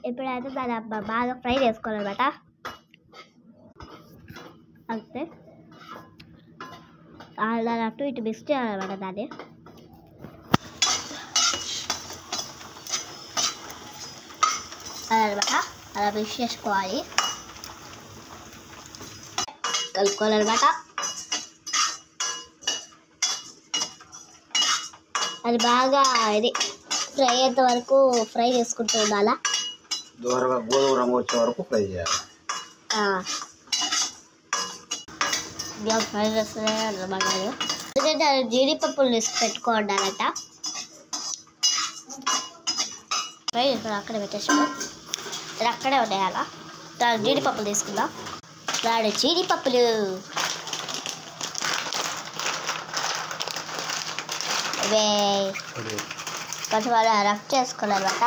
ఇప్పుడైతే దాన్ని బాగా ఫ్రై చేసుకోవాలన్నమాట. అంతే అలా అటు ఇటు మిక్స్ చేయాలన్నమాట. దాన్ని అదనమాట అలా మిక్స్ చేసుకోవాలి, కలుపుకోవాలన్నమాట. అది బాగా ఇది ఫ్రై అయ్యేంత వరకు ఫ్రై చేసుకుంటూ ఉండాలా. దూరంగా గోధుమ రంగు వచ్చే వరకు ఫ్రై చేయాలి. ఫ్రై చేస్తూనే అన్నమాట. ఎందుకంటే అది జీడిపప్పులు వేసి పెట్టుకోవాలట. ఫ్రై చేసుకుని అక్కడే పెట్టేసాము. ఇది అక్కడే ఉండేయాలా. దాని జీడిపప్పులు తీసుకుందాం. దాని జీడిపప్పులు ఇవే కొంచెం అలా రఫ్ చేసుకోవాలన్నమాట.